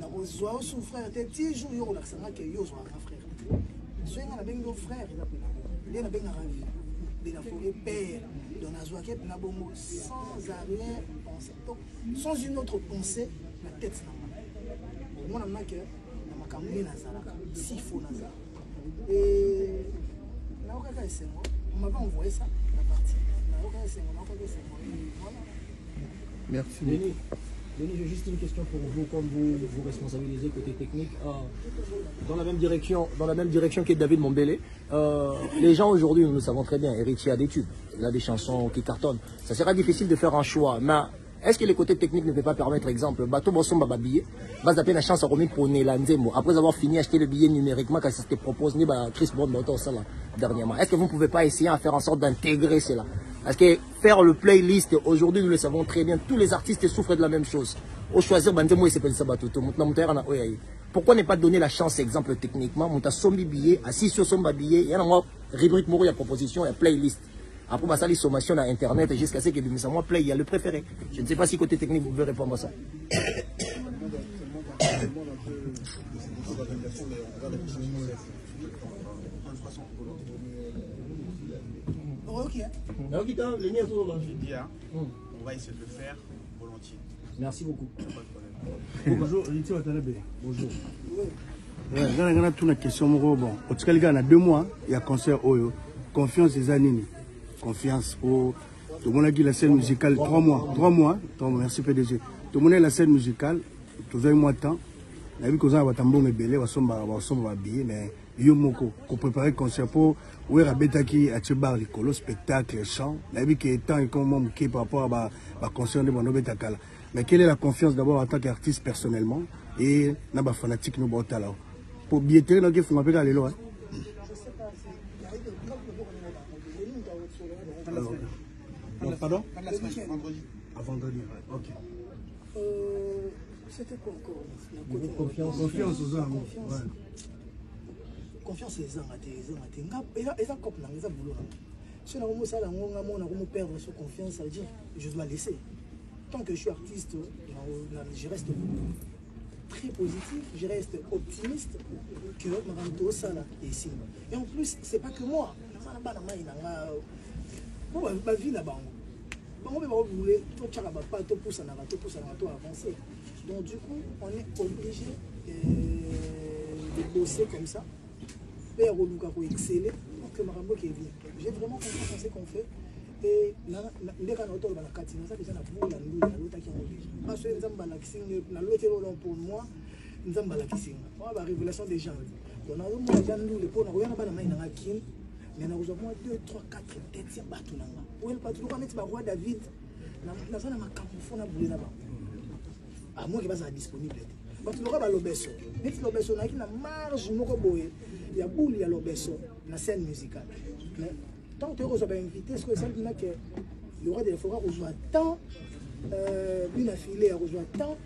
nakozwa souffrir te ti jour yo relaxanga ke yo zwa un frère soinga na bengo frère il na benga ravi de la forêt père dans la joie qui na bongo sans arrière pensée sans une autre pensée la tête na moi na que na makamuni na zalaka si faut na za et na okaka esengo on m'avait envoyé ça la partie na okaka esengo na okaka esengo voilà. Merci. Denis, j'ai juste une question pour vous, comme vous responsabilisez côté technique, dans la même direction que David Mombele. Les gens aujourd'hui, nous le savons très bien, Héritier a des tubes, il a des chansons qui cartonnent. Ça sera difficile de faire un choix, mais est-ce que le côté technique ne peut pas permettre, exemple, Bateau Bosson Baba billet, va zapper la chance à remettre pour Nélandemo, après avoir fini d'acheter le billet numériquement, quand c'était proposé, Chris Brown ça là, dernièrement. Est-ce que vous ne pouvez pas essayer à faire en sorte d'intégrer cela? Parce que faire le playlist, aujourd'hui, nous le savons très bien, tous les artistes souffrent de la même chose. Au choisir, pourquoi ne pas donner la chance, exemple, techniquement, mon sombi billet, assis sur son billet, il y a une rubrique, il y a proposition, il y a playlist. Après, ça, les sommations à Internet, jusqu'à ce que moi, play, il y a le préféré. Je ne sais pas si côté technique, vous pouvez répondre à ça. Ok. On va essayer de le faire volontiers. Merci beaucoup. Bonjour, bonjour. On a une question. Bon, au total, il y a 2 mois, il y a concert Oyo. Confiance des années. Confiance pour tout le monde qui la scène musicale. 3 mois. Merci PDG. Tout le monde la scène musicale. Tout le mois de temps. La vie que vous avez un belé, vous avez habillé, mais il y a un préparer concert pour où est Rabeta qui a bar les spectacle, chant. La vie qui est temps et comme qui par rapport à concert de Bono Betakala. Mais quelle est la confiance d'abord en tant qu'artiste personnellement et dans les fanatiques nous botta là. Pour billetterie, nous faut m'appeler à l'élo. Pardon? À vendredi. Ok. C'était quoi encore? Confiance aux hommes. Confiance les gens. Et ça, comme ça, boulot. Si on a ça, on perdre sur confiance, ça veut dire je dois laisser. Tant que je suis artiste, je reste très positif, je reste optimiste que ma ça là est ici. Et en plus, c'est pas que moi. Ma vie là-bas. On va rouler, tout pousse à avancer. Donc du coup, on est obligé de bosser comme ça, faire au exceller pour que Marambo qui vienne. J'ai vraiment confiance en ce qu'on fait. Et là, les gens autour de la cantine, ça déjà la boule, la l'autre qui est parce que nous avons la l'autre pour moi, nous avons la révélation des gens. Donc nous avons les gens nous les pour nous, on a pas la main dans la kin, mais nous avons 2, 3, 4 têtes sur bateau là. Où elle pas toujours mettre le roi David, dans ça ma camoufle na boule là-bas. À moi qui va être disponible. Parce que le roi l'obesso, mais l'obesso n'a qu'une marge moko boye, il y a boule, il y a l'obesso, la scène musicale. Mais tant que vous avez invité, ce que ça veut dire que le roi de la forêt rejoint tant, une affilée rejoint tant,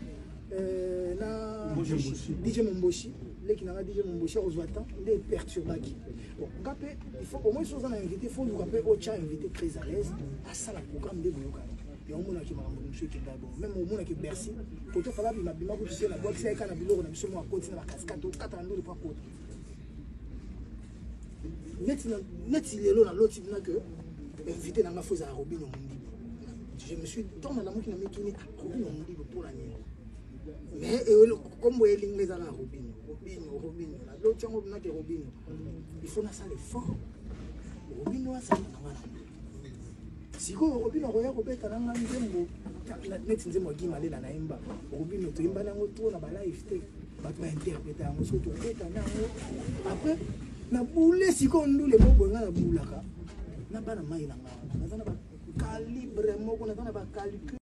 DJ Momboshi, les qui n'ont DJ Momboshi rejoint tant, les perturbaki. Bon, il faut au moins si vous en invité, il faut nous rappeler au chat invité très à l'aise à ça le programme de Boyoka. Et au monde qui m'a rencontré qui est d'abord, même au monde qui est Bercy, pour tout faire la bima que la boîte c'est quand on a mis sur moi à côté de la cascade, 4 ans de pas côté. Net il est là l'autre il n'a que invité dans ma fosse à Robin Omundi. Je me suis dans la main qui n'a mis tourné à Robin Omundi pour la nuit. Mais comme vous voyez les à la Robin, l'autre on n'a que Robin. Il faut na ça l'effort. Robin a ça na si ko Robin roya ko beta na nzembo net nzembo gi malela na imba Robin to imba na ngoto na ba live te ba to interpréter en so to beta na après na boule si ko ndule mo nga na bulaka na bana mai na nga na ba calibre mo ko na ba calcul